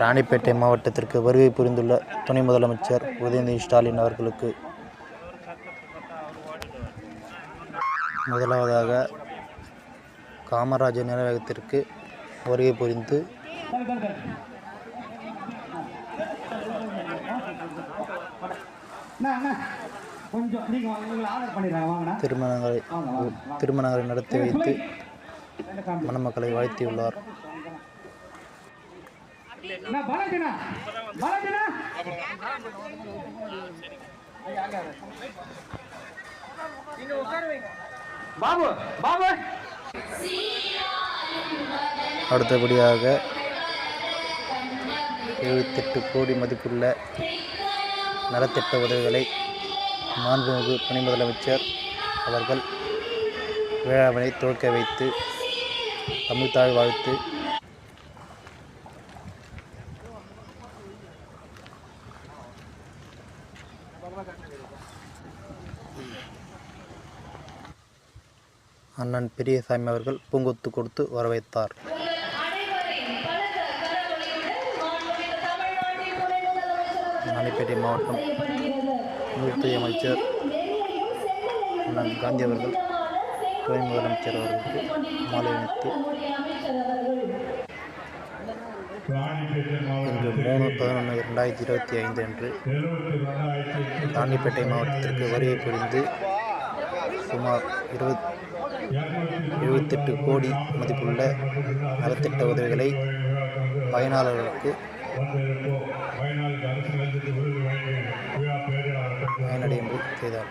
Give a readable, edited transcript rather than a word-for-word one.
ராணிப்பேட்டை மாவட்டத்திற்கு வருகை புரிந்துள்ள துணை முதலமைச்சர் உதயநிதி ஸ்டாலின் அவர்களுக்கு முதலாவதாக காமராஜர் நினைவகத்திற்கு வருகை புரிந்து திருமணங்களை நடத்தி வைத்து மணமக்களை வாழ்த்தியுள்ளார். அடுத்தபடியாக 78 கோடி மதிப்புள்ள நலத்திட்ட உதவிகளை மாண்புமிகு துணை முதலமைச்சர் அவர்கள் விழாவினை துவக்க வைத்து தமிழ்த்தாய் வாழ்த்து அண்ணன் பெரியசாமி அவர்கள் பூங்கொத்து கொடுத்து வரவேற்றார். ராணிப்பேட்டை மாவட்டம் உள்துறை அமைச்சர் அண்ணன் காந்தி அவர்கள் துணை முதலமைச்சர் அவர்களுக்கு மாலை அணிவித்து இன்று 3/11/2025 அன்று ராணிப்பேட்டை மாவட்டத்திற்கு வருகை புரிந்து சுமார் 78 கோடி மதிப்புள்ள நலத்திட்ட உதவிகளை பயனாளர்களுக்கு பயனடையும்படி செய்தார்.